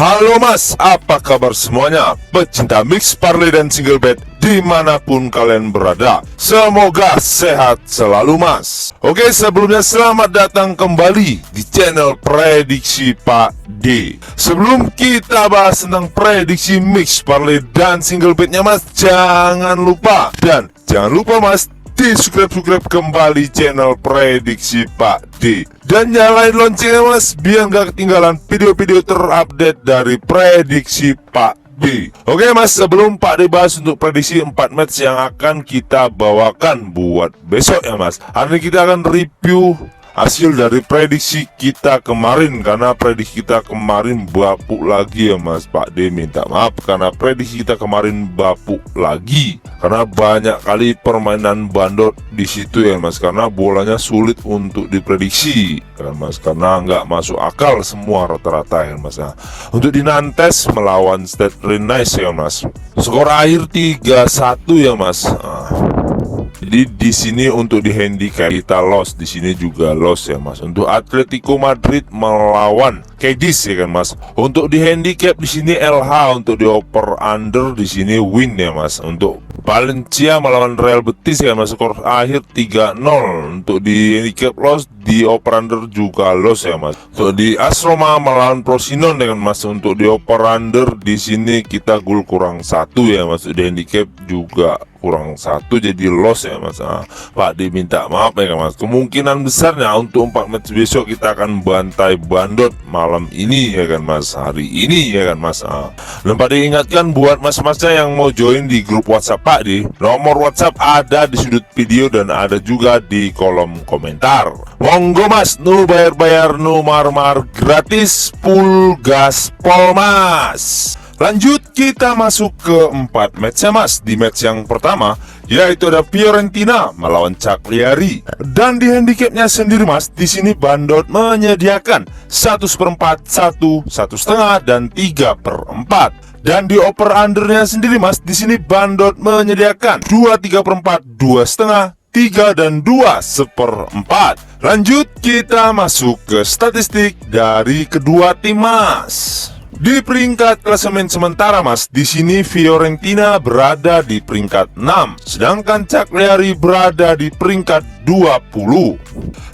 Halo mas, apa kabar semuanya? Pecinta mix parley dan single bed dimanapun kalian berada, semoga sehat selalu mas. Oke, sebelumnya selamat datang kembali di channel Prediksi Pak D. Sebelum kita bahas tentang prediksi mix parley dan single bednya mas, jangan lupa mas, di subscribe kembali channel Prediksi Pak D dan nyalain loncengnya mas, biar gak ketinggalan video-video terupdate dari Prediksi Pak D. Oke mas, sebelum Pak D bahas untuk prediksi 4 match yang akan kita bawakan buat besok ya mas, hari ini kita akan review hasil dari prediksi kita kemarin, karena prediksi kita kemarin bapuk lagi ya mas. Pak D minta maaf karena prediksi kita kemarin bapuk lagi, karena banyak kali permainan bandot di situ ya mas, karena bolanya sulit untuk diprediksi kan mas, karena nggak masuk akal semua rata-rata ya mas. Nah, untuk di Nantes melawan Stade Rennais ya mas, skor akhir 3-1 ya mas. Jadi di sini untuk di handicap kita loss, di sini juga loss ya mas. Untuk Atletico Madrid melawan Cadiz ya kan mas. Untuk di handicap di sini LH, untuk di over under di sini win ya mas. Untuk Valencia melawan Real Betis ya mas, skor akhir 3-0. Untuk di handicap loss, di over under juga loss ya mas. Untuk di AS Roma melawan Frosinone ya kan mas, untuk di over under di sini kita gol kurang 1 ya mas. Di handicap juga kurang 1 jadi loss ya mas. Pak D minta maaf ya kan mas. Kemungkinan besarnya untuk 4 match besok kita akan bantai bandot malam ini ya kan mas, hari ini ya kan mas. Dan Pak D ingatkan buat mas-masnya yang mau join di grup WhatsApp Pak D, nomor WhatsApp ada di sudut video dan ada juga di kolom komentar. Monggo mas, nu bayar-bayar, nu mar-mar, gratis, full gaspol mas. Lanjut kita masuk ke 4 match ya mas. Di match yang pertama yaitu ada Fiorentina melawan Cagliari, dan di handicapnya sendiri mas, di sini bandot menyediakan 1/4, 1/1/2 dan 3/4. Dan di over undernya sendiri mas, di sini bandot menyediakan 2 3/4, 2/2, 3 dan 2/4. Lanjut kita masuk ke statistik dari kedua tim mas. Di peringkat klasemen sementara mas, di sini Fiorentina berada di peringkat 6, sedangkan Cagliari berada di peringkat 20.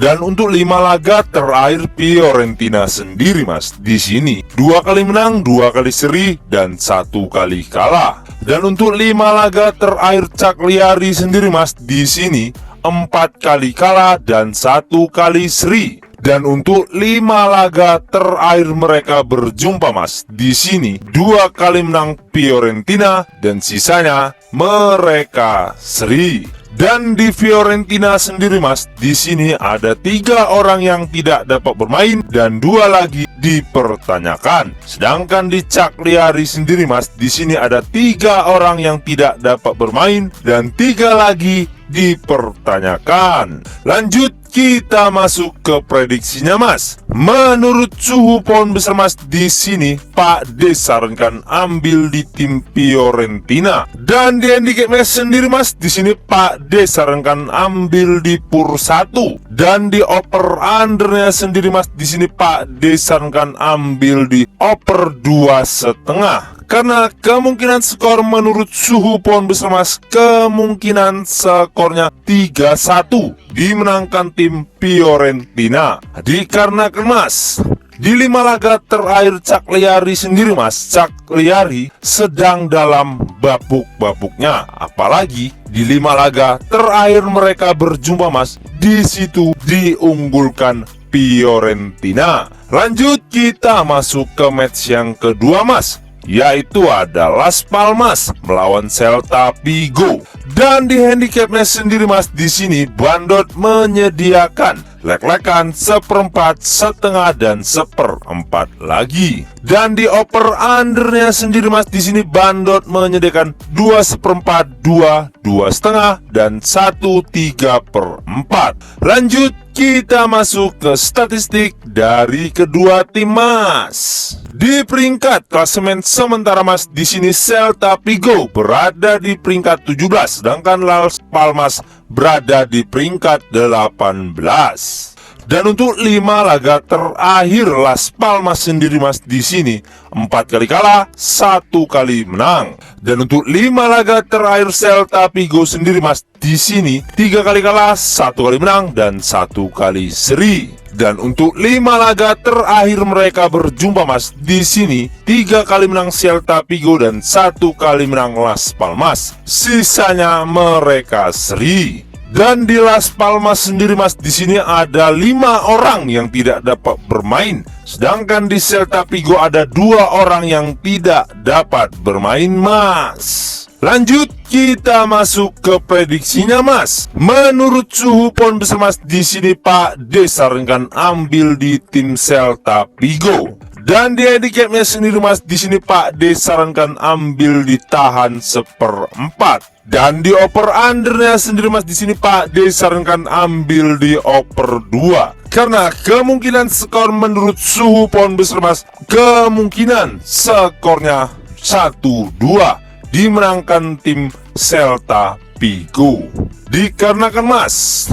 Dan untuk 5 laga terakhir Fiorentina sendiri mas, di sini 2 kali menang, 2 kali seri dan 1 kali kalah. Dan untuk 5 laga terakhir Cagliari sendiri mas, di sini 4 kali kalah dan 1 kali seri. Dan untuk 5 laga terakhir mereka berjumpa mas, di sini 2 kali menang Fiorentina dan sisanya mereka seri. Dan di Fiorentina sendiri mas, di sini ada 3 orang yang tidak dapat bermain dan 2 lagi dipertanyakan. Sedangkan di Cagliari sendiri mas, di sini ada 3 orang yang tidak dapat bermain dan 3 lagi dipertanyakan. Lanjut kita masuk ke prediksinya mas. Menurut suhu pohon besar mas, di sini Pak D sarankan ambil di tim Fiorentina. Dan di handicapnya sendiri mas, di sini Pak D sarankan ambil di PUR 1. Dan di over undernya sendiri mas, di sini Pak D sarankan ambil di over 2,5. Karena kemungkinan skor menurut suhu pohon besar mas, kemungkinan skornya 3-1 dimenangkan tim Fiorentina. Dikarenakan mas, di 5 laga terakhir Cagliari sendiri mas, Cagliari sedang dalam bapuk-bapuknya. Apalagi di 5 laga terakhir mereka berjumpa mas, di situ diunggulkan Fiorentina. Lanjut kita masuk ke match yang kedua mas, yaitu ada Las Palmas melawan Celta Vigo. Dan di handicapnya sendiri mas, di sini bandot menyediakan lek-lekan 1/4, 1/2 dan 1/4 lagi. Dan di over undernya sendiri mas, di sini bandot menyediakan 2/4, 2, 2/2 dan 1/3/4. Lanjut kita masuk ke statistik dari kedua tim mas. Di peringkat klasemen sementara mas, di sini Celta Vigo berada di peringkat 17, sedangkan Las Palmas berada di peringkat 18. Dan untuk 5 laga terakhir Las Palmas sendiri Mas di sini 4 kali kalah, 1 kali menang. Dan untuk 5 laga terakhir Celta Vigo sendiri Mas di sini 3 kali kalah, 1 kali menang dan 1 kali seri. Dan untuk 5 laga terakhir mereka berjumpa Mas di sini 3 kali menang Celta Vigo dan 1 kali menang Las Palmas. Sisanya mereka seri. Dan di Las Palmas sendiri Mas di sini ada 5 orang yang tidak dapat bermain, sedangkan di Celta Vigo ada 2 orang yang tidak dapat bermain Mas. Lanjut kita masuk ke prediksinya Mas. Menurut suhu pohon besar Mas di sini Pak D sarankan ambil di tim Celta Vigo. Dan di handicapnya sendiri Mas di sini Pak D sarankan ambil di tahan 1/4. Dan di over undernya sendiri Mas di sini Pak D sarankan ambil di over 2. Karena kemungkinan skor menurut suhu pohon besar Mas, kemungkinan skornya 1-2 dimenangkan tim Celta Vigo. Dikarenakan Mas,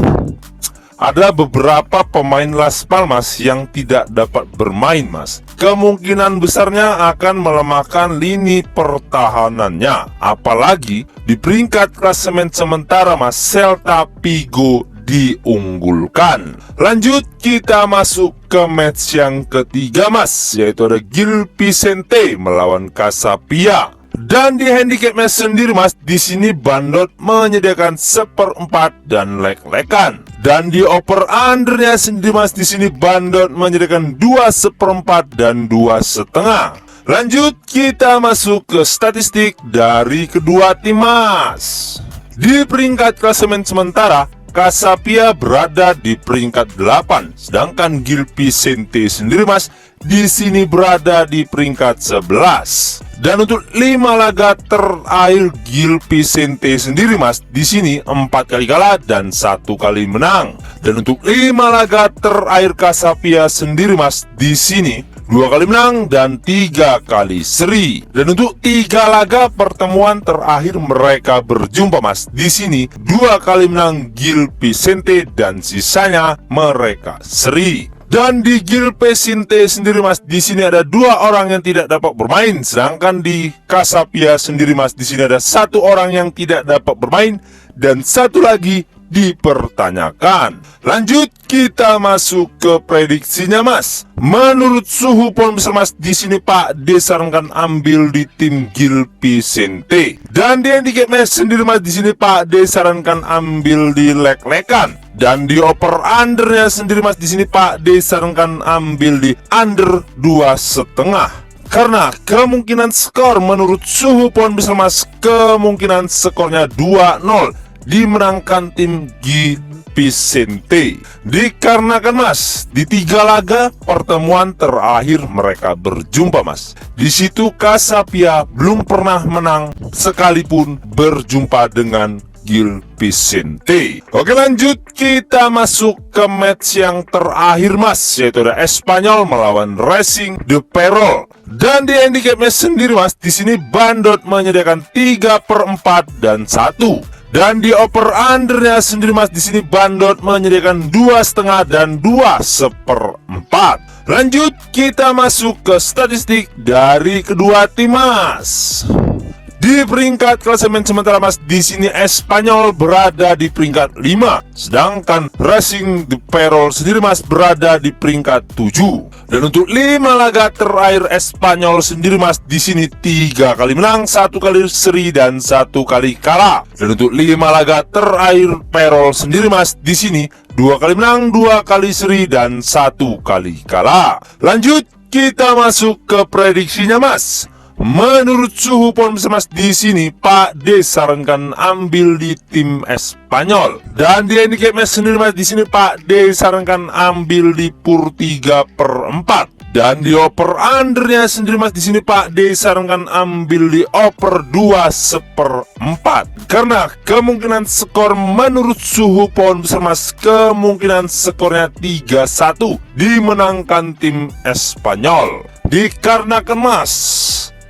ada beberapa pemain Las Palmas yang tidak dapat bermain Mas. Kemungkinan besarnya akan melemahkan lini pertahanannya. Apalagi di peringkat klasemen sementara Mas, Celta Vigo diunggulkan. Lanjut kita masuk ke match yang ketiga Mas, yaitu ada Gil Vicente melawan Casapia. Dan di handicapnya sendiri Mas di sini Bandot menyediakan 1/4 dan lek-lekan. Dan di over undernya sendiri Mas di sini Bandot menyediakan 2/4 dan 2,5. Lanjut kita masuk ke statistik dari kedua tim Mas. Di peringkat klasemen sementara Casapia berada di peringkat 8, sedangkan Gil Vicente sendiri Mas di sini berada di peringkat 11. Dan untuk 5 laga terakhir Gil Vicente sendiri Mas di sini 4 kali kalah dan 1 kali menang. Dan untuk 5 laga terakhir Casapia sendiri Mas di sini 2 kali menang dan 3 kali seri. Dan untuk 3 laga pertemuan terakhir mereka berjumpa Mas di sini 2 kali menang Gil Vicente dan sisanya mereka seri. Dan di Gil Vicente sendiri Mas di sini ada 2 orang yang tidak dapat bermain, sedangkan di Casapia sendiri Mas di sini ada 1 orang yang tidak dapat bermain dan 1 lagi dipertanyakan. Lanjut kita masuk ke prediksinya Mas. Menurut suhu pohon besar Mas di sini Pak D sarankan ambil di tim Gil Vicente. Dan di handicapnya sendiri Mas di sini Pak D sarankan ambil di lek-lekan. Dan di over undernya sendiri Mas di sini Pak D sarankan ambil di under 2,5. Karena kemungkinan skor menurut suhu pohon besar Mas, kemungkinan skornya 2-0 dimenangkan tim Gil Vicente. Dikarenakan Mas di 3 laga pertemuan terakhir mereka berjumpa Mas, di situ Casapia belum pernah menang sekalipun berjumpa dengan Gil Vicente. Oke lanjut kita masuk ke match yang terakhir Mas, yaitu ada Espanyol melawan Racing de Ferrol. Dan di handicapnya sendiri Mas di sini Bandot menyediakan 3/4 dan 1. Dan di over undernya sendiri Mas di sini Bandot menyediakan 2,5 dan 2/4. Lanjut kita masuk ke statistik dari kedua tim Mas. Di peringkat klasemen sementara Mas di sini Espanyol berada di peringkat 5, sedangkan Racing de Ferrol sendiri Mas berada di peringkat 7. Dan untuk 5 laga terakhir Espanyol sendiri Mas di sini 3 kali menang, 1 kali seri dan 1 kali kalah. Dan untuk 5 laga terakhir Ferrol sendiri Mas di sini 2 kali menang, 2 kali seri dan 1 kali kalah. Lanjut kita masuk ke prediksinya Mas. Menurut suhu pohon besar Mas di sini Pak D sarankan ambil di tim Espanyol. Dan di handicapnya sendiri Mas di sini Pak D sarankan ambil di pur 3/4. Dan di over undernya sendiri Mas di sini Pak D sarankan ambil di over 2/4. Karena kemungkinan skor menurut suhu pohon besar Mas, kemungkinan skornya 3-1 dimenangkan tim Espanyol. Dikarenakan Mas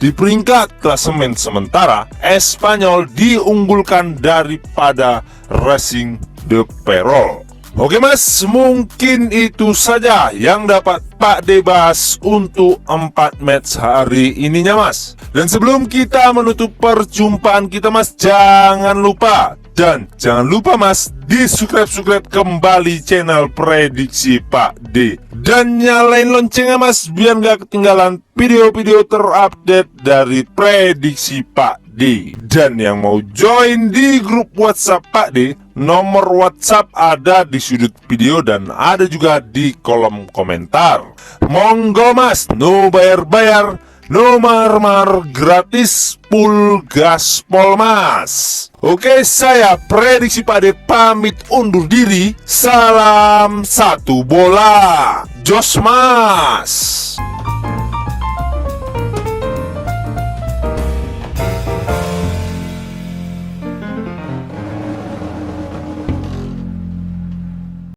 di peringkat klasemen sementara Espanyol diunggulkan daripada Racing de Ferrol. Oke mas, mungkin itu saja yang dapat Pak D bahas untuk 4 match hari ininya mas. Dan sebelum kita menutup perjumpaan kita mas, jangan lupa mas, di subscribe kembali channel Prediksi Pak D. Dan nyalain loncengnya mas, biar gak ketinggalan video-video terupdate dari Prediksi Pak D. Dan yang mau join di grup WhatsApp Pak D, nomor WhatsApp ada di sudut video dan ada juga di kolom komentar. Monggo mas, no bayar-bayar, no mar-mar, gratis, full gaspol mas. Oke, saya Prediksi Pak D pamit undur diri. Salam satu bola, jos mas.